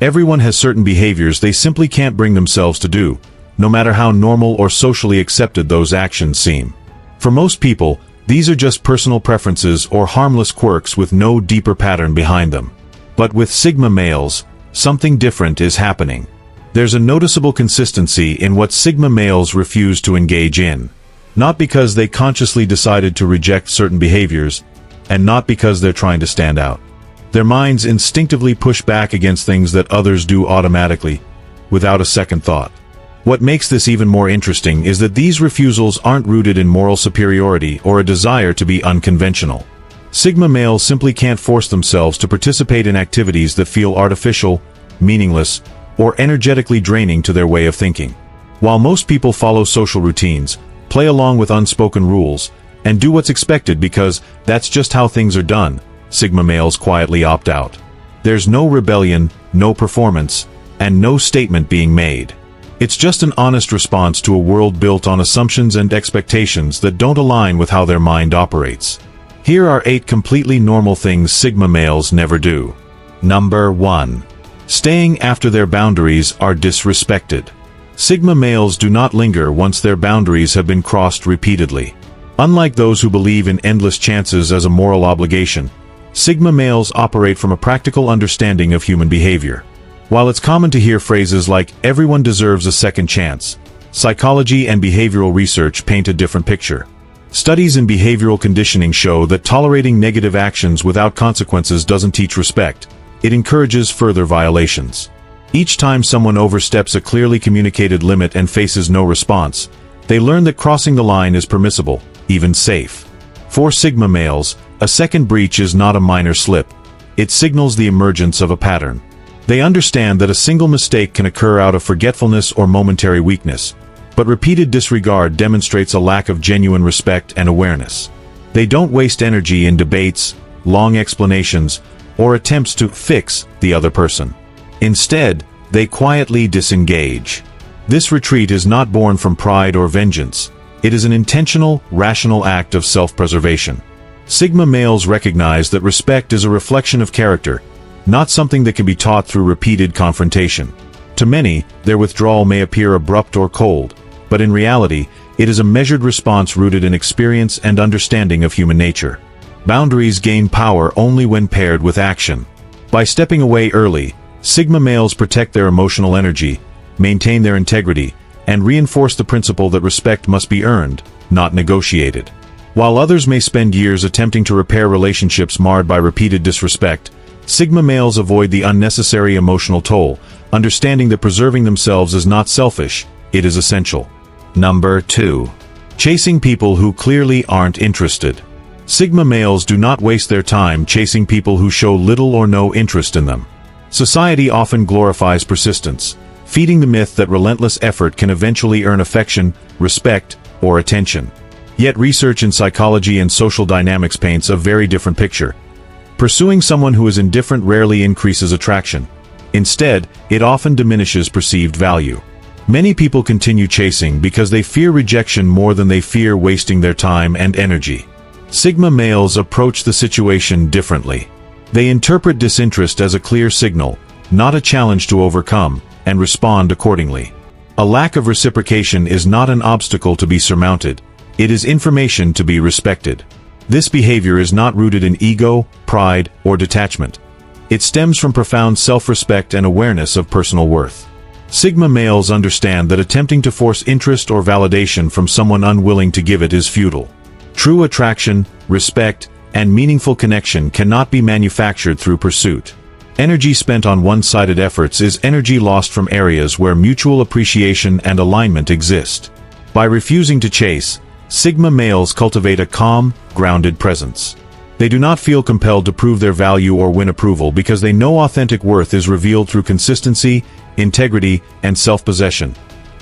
Everyone has certain behaviors they simply can't bring themselves to do, no matter how normal or socially accepted those actions seem. For most people, these are just personal preferences or harmless quirks with no deeper pattern behind them. But with Sigma males, something different is happening. There's a noticeable consistency in what Sigma males refuse to engage in. Not because they consciously decided to reject certain behaviors, and not because they're trying to stand out. Their minds instinctively push back against things that others do automatically, without a second thought. What makes this even more interesting is that these refusals aren't rooted in moral superiority or a desire to be unconventional. Sigma males simply can't force themselves to participate in activities that feel artificial, meaningless, or energetically draining to their way of thinking. While most people follow social routines, play along with unspoken rules, and do what's expected because that's just how things are done, Sigma males quietly opt out. There's no rebellion, no performance, and no statement being made. It's just an honest response to a world built on assumptions and expectations that don't align with how their mind operates. Here are 8 completely normal things Sigma males never do. Number 1. Staying after their boundaries are disrespected. Sigma males do not linger once their boundaries have been crossed repeatedly. Unlike those who believe in endless chances as a moral obligation, Sigma males operate from a practical understanding of human behavior. While it's common to hear phrases like, "everyone deserves a second chance," psychology and behavioral research paint a different picture. Studies in behavioral conditioning show that tolerating negative actions without consequences doesn't teach respect. It encourages further violations. Each time someone oversteps a clearly communicated limit and faces no response, they learn that crossing the line is permissible, even safe. For Sigma males, a second breach is not a minor slip. It signals the emergence of a pattern. They understand that a single mistake can occur out of forgetfulness or momentary weakness, but repeated disregard demonstrates a lack of genuine respect and awareness. They don't waste energy in debates, long explanations, or attempts to fix the other person. Instead, they quietly disengage. This retreat is not born from pride or vengeance. It is an intentional, rational act of self-preservation. Sigma males recognize that respect is a reflection of character, not something that can be taught through repeated confrontation. To many, their withdrawal may appear abrupt or cold, but in reality, it is a measured response rooted in experience and understanding of human nature. Boundaries gain power only when paired with action. By stepping away early, Sigma males protect their emotional energy, maintain their integrity, and reinforce the principle that respect must be earned, not negotiated. While others may spend years attempting to repair relationships marred by repeated disrespect, Sigma males avoid the unnecessary emotional toll, understanding that preserving themselves is not selfish, it is essential. Number 2. Chasing people who clearly aren't interested. Sigma males do not waste their time chasing people who show little or no interest in them. Society often glorifies persistence, feeding the myth that relentless effort can eventually earn affection, respect, or attention. Yet research in psychology and social dynamics paints a very different picture. Pursuing someone who is indifferent rarely increases attraction. Instead, it often diminishes perceived value. Many people continue chasing because they fear rejection more than they fear wasting their time and energy. Sigma males approach the situation differently. They interpret disinterest as a clear signal, not a challenge to overcome, and respond accordingly. A lack of reciprocation is not an obstacle to be surmounted. It is information to be respected. This behavior is not rooted in ego, pride, or detachment. It stems from profound self-respect and awareness of personal worth. Sigma males understand that attempting to force interest or validation from someone unwilling to give it is futile. True attraction, respect, and meaningful connection cannot be manufactured through pursuit. Energy spent on one-sided efforts is energy lost from areas where mutual appreciation and alignment exist. By refusing to chase, Sigma males cultivate a calm, grounded presence. They do not feel compelled to prove their value or win approval because they know authentic worth is revealed through consistency, integrity, and self-possession,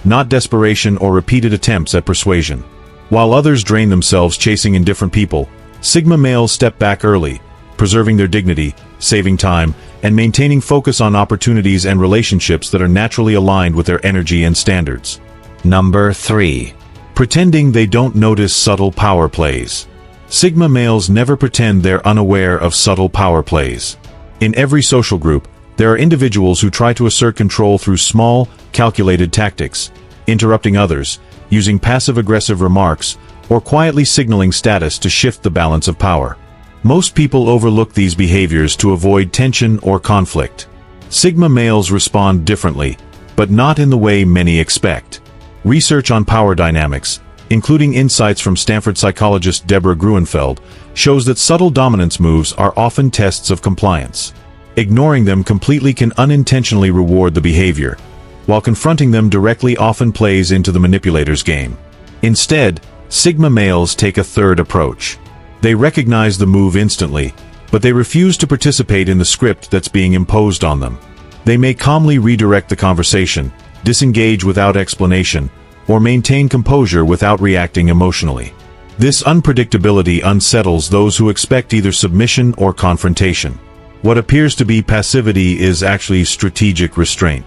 not desperation or repeated attempts at persuasion. While others drain themselves chasing indifferent people, Sigma males step back early, preserving their dignity, saving time, and maintaining focus on opportunities and relationships that are naturally aligned with their energy and standards. Number 3. Pretending they don't notice subtle power plays. Sigma males never pretend they're unaware of subtle power plays. In every social group, There are individuals who try to assert control through small, calculated tactics, interrupting others, using passive-aggressive remarks, or quietly signaling status to shift the balance of power. Most people overlook these behaviors to avoid tension or conflict. Sigma males respond differently, but not in the way many expect. Research on power dynamics, including insights from Stanford psychologist Deborah Gruenfeld, shows that subtle dominance moves are often tests of compliance. Ignoring them completely can unintentionally reward the behavior, while confronting them directly often plays into the manipulator's game. Instead, Sigma males take a third approach. They recognize the move instantly, but they refuse to participate in the script that's being imposed on them. They may calmly redirect the conversation, disengage without explanation, or maintain composure without reacting emotionally. This unpredictability unsettles those who expect either submission or confrontation. What appears to be passivity is actually strategic restraint.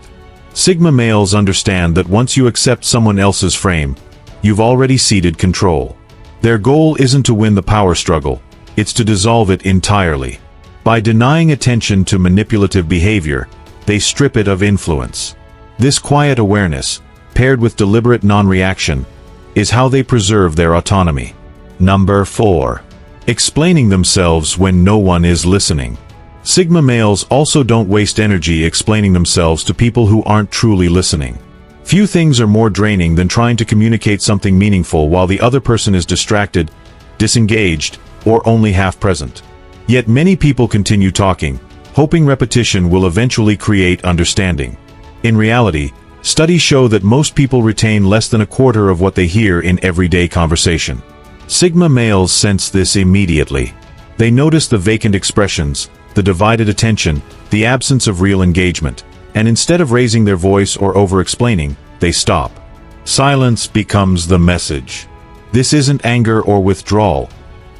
Sigma males understand that once you accept someone else's frame, you've already ceded control. Their goal isn't to win the power struggle, it's to dissolve it entirely. By denying attention to manipulative behavior, they strip it of influence. This quiet awareness, paired with deliberate non-reaction, is how they preserve their autonomy. Number 4. Explaining themselves when no one is listening. Sigma males also don't waste energy explaining themselves to people who aren't truly listening. Few things are more draining than trying to communicate something meaningful while the other person is distracted, disengaged, or only half present. Yet many people continue talking, hoping repetition will eventually create understanding. In reality, studies show that most people retain less than a quarter of what they hear in everyday conversation. Sigma males sense this immediately. They notice the vacant expressions, the divided attention, the absence of real engagement, and instead of raising their voice or over-explaining, they stop. Silence becomes the message. This isn't anger or withdrawal,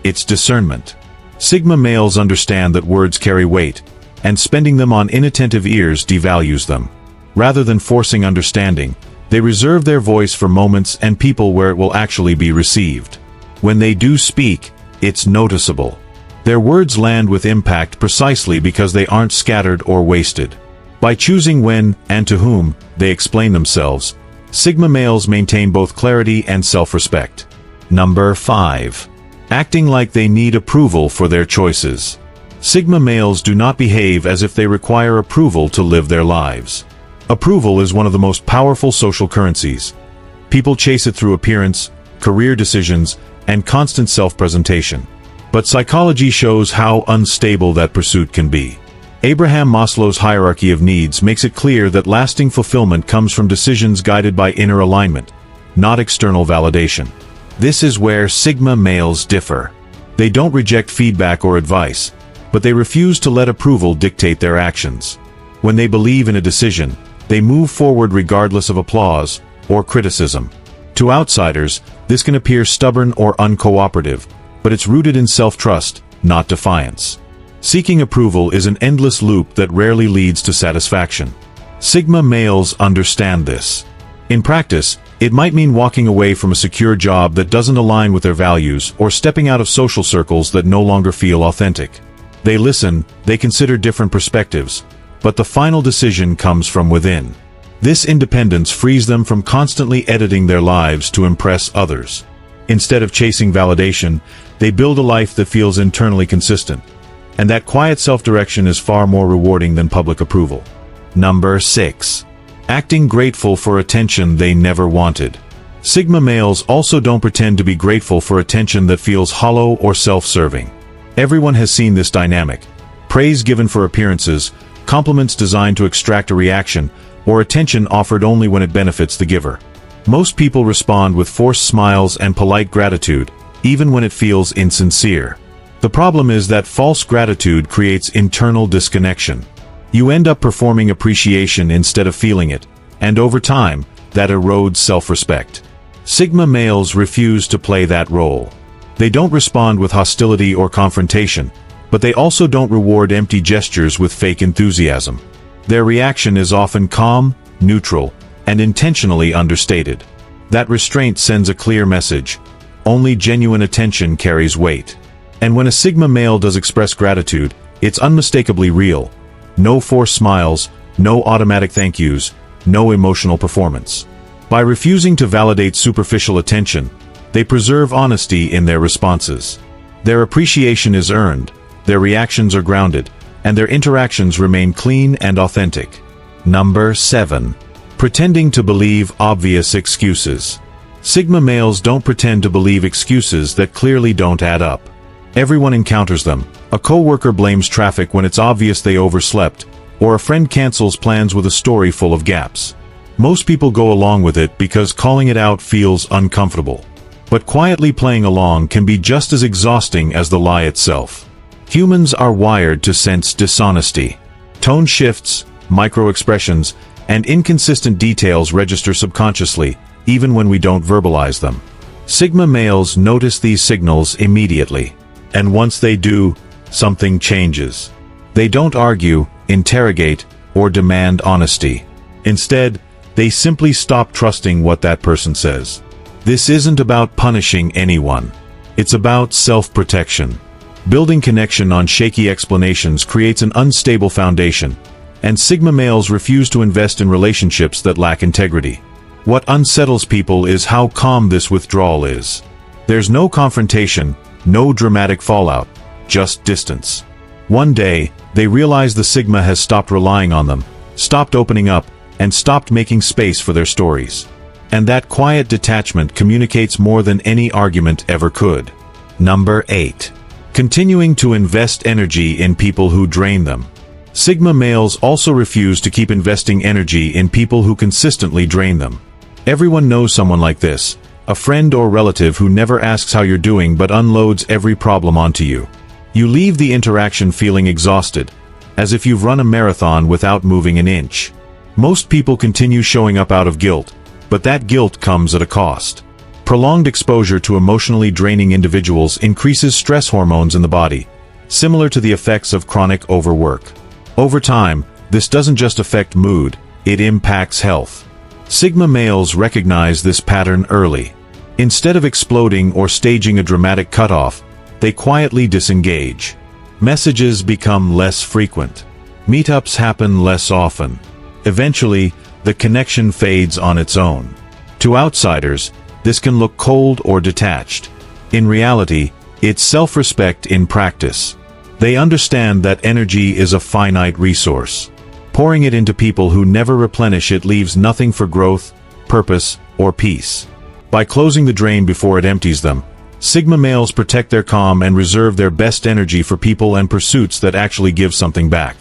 it's discernment. Sigma males understand that words carry weight, and spending them on inattentive ears devalues them. Rather than forcing understanding, they reserve their voice for moments and people where it will actually be received. When they do speak, it's noticeable. Their words land with impact precisely because they aren't scattered or wasted. By choosing when and to whom they explain themselves, Sigma males maintain both clarity and self-respect. Number 5. Acting like they need approval for their choices. Sigma males do not behave as if they require approval to live their lives. Approval is one of the most powerful social currencies. People chase it through appearance, career decisions, and constant self-presentation. But psychology shows how unstable that pursuit can be. Abraham Maslow's hierarchy of needs makes it clear that lasting fulfillment comes from decisions guided by inner alignment, not external validation. This is where Sigma males differ. They don't reject feedback or advice, but they refuse to let approval dictate their actions. When they believe in a decision, they move forward regardless of applause or criticism. To outsiders, this can appear stubborn or uncooperative, but it's rooted in self-trust, not defiance. Seeking approval is an endless loop that rarely leads to satisfaction. Sigma males understand this. In practice, it might mean walking away from a secure job that doesn't align with their values or stepping out of social circles that no longer feel authentic. They listen, they consider different perspectives, but the final decision comes from within. This independence frees them from constantly editing their lives to impress others. Instead of chasing validation, they build a life that feels internally consistent, and that quiet self-direction is far more rewarding than public approval. Number 6. Acting grateful for attention they never wanted. Sigma males also don't pretend to be grateful for attention that feels hollow or self-serving. Everyone has seen this dynamic. Praise given for appearances, compliments designed to extract a reaction, or attention offered only when it benefits the giver. Most people respond with forced smiles and polite gratitude, even when it feels insincere. The problem is that false gratitude creates internal disconnection. You end up performing appreciation instead of feeling it, and over time, that erodes self-respect. Sigma males refuse to play that role. They don't respond with hostility or confrontation, but they also don't reward empty gestures with fake enthusiasm. Their reaction is often calm, neutral, and intentionally understated. That restraint sends a clear message. Only genuine attention carries weight. And when a Sigma male does express gratitude, it's unmistakably real. no forced smiles, no automatic thank yous, no emotional performance. By refusing to validate superficial attention, they preserve honesty in their responses. Their appreciation is earned, their reactions are grounded, and their interactions remain clean and authentic. Number 7. Pretending to believe obvious excuses. Sigma males don't pretend to believe excuses that clearly don't add up. Everyone encounters them. A coworker blames traffic when it's obvious they overslept, or a friend cancels plans with a story full of gaps. Most people go along with it because calling it out feels uncomfortable. But quietly playing along can be just as exhausting as the lie itself. Humans are wired to sense dishonesty. Tone shifts, micro-expressions, and inconsistent details register subconsciously, even when we don't verbalize them. Sigma males notice these signals immediately. And once they do, something changes. They don't argue, interrogate, or demand honesty. Instead, they simply stop trusting what that person says. This isn't about punishing anyone. It's about self-protection. Building connection on shaky explanations creates an unstable foundation, and Sigma males refuse to invest in relationships that lack integrity. What unsettles people is how calm this withdrawal is. There's no confrontation, no dramatic fallout, just distance. One day, they realize the Sigma has stopped relying on them, stopped opening up, and stopped making space for their stories. And that quiet detachment communicates more than any argument ever could. Number 8. Continuing to invest energy in people who drain them. Sigma males also refuse to keep investing energy in people who consistently drain them. Everyone knows someone like this, a friend or relative who never asks how you're doing but unloads every problem onto you. You leave the interaction feeling exhausted, as if you've run a marathon without moving an inch. Most people continue showing up out of guilt, but that guilt comes at a cost. Prolonged exposure to emotionally draining individuals increases stress hormones in the body, similar to the effects of chronic overwork. Over time, this doesn't just affect mood, it impacts health. Sigma males recognize this pattern early. Instead of exploding or staging a dramatic cutoff, they quietly disengage. Messages become less frequent. Meetups happen less often. Eventually, the connection fades on its own. To outsiders, this can look cold or detached. In reality, it's self-respect in practice. They understand that energy is a finite resource. Pouring it into people who never replenish it leaves nothing for growth, purpose, or peace. By closing the drain before it empties them, Sigma males protect their calm and reserve their best energy for people and pursuits that actually give something back.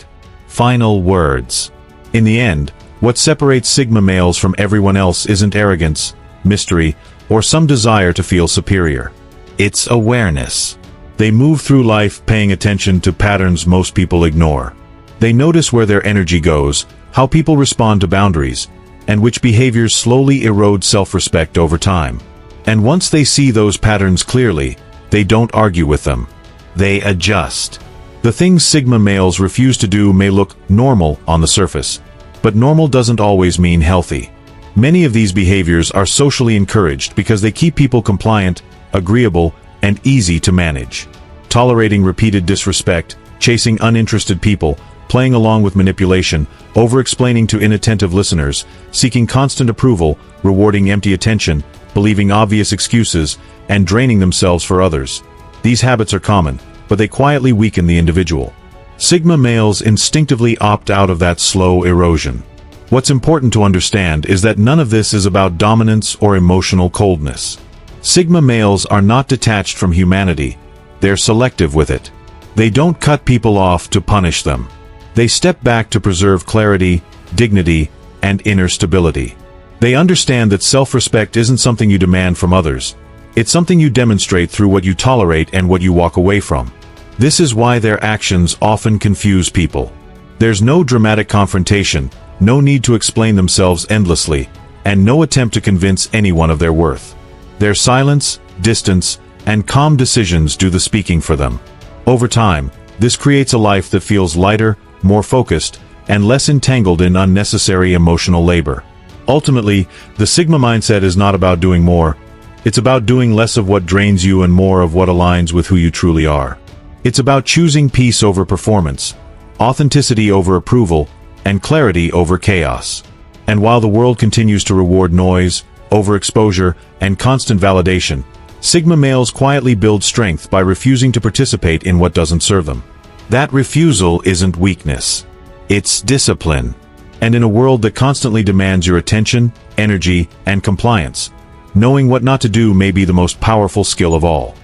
Final words. In the end, what separates Sigma males from everyone else isn't arrogance, mystery, or some desire to feel superior. It's awareness. They move through life paying attention to patterns most people ignore. They notice where their energy goes, how people respond to boundaries, and which behaviors slowly erode self-respect over time. And once they see those patterns clearly, they don't argue with them. They adjust. The things Sigma males refuse to do may look normal on the surface, but normal doesn't always mean healthy. Many of these behaviors are socially encouraged because they keep people compliant, agreeable, and easy to manage. Tolerating repeated disrespect, chasing uninterested people, playing along with manipulation, over-explaining to inattentive listeners, seeking constant approval, rewarding empty attention, believing obvious excuses, and draining themselves for others. These habits are common, but they quietly weaken the individual. Sigma males instinctively opt out of that slow erosion. What's important to understand is that none of this is about dominance or emotional coldness. Sigma males are not detached from humanity, they're selective with it. They don't cut people off to punish them. They step back to preserve clarity, dignity, and inner stability. They understand that self-respect isn't something you demand from others. It's something you demonstrate through what you tolerate and what you walk away from. This is why their actions often confuse people. There's no dramatic confrontation, no need to explain themselves endlessly, and no attempt to convince anyone of their worth. Their silence, distance, and calm decisions do the speaking for them. Over time, this creates a life that feels lighter, more focused, and less entangled in unnecessary emotional labor. Ultimately, the Sigma mindset is not about doing more. It's about doing less of what drains you and more of what aligns with who you truly are. It's about choosing peace over performance, authenticity over approval, and clarity over chaos. And while the world continues to reward noise, overexposure, and constant validation, Sigma males quietly build strength by refusing to participate in what doesn't serve them. That refusal isn't weakness. It's discipline. And in a world that constantly demands your attention, energy, and compliance, knowing what not to do may be the most powerful skill of all.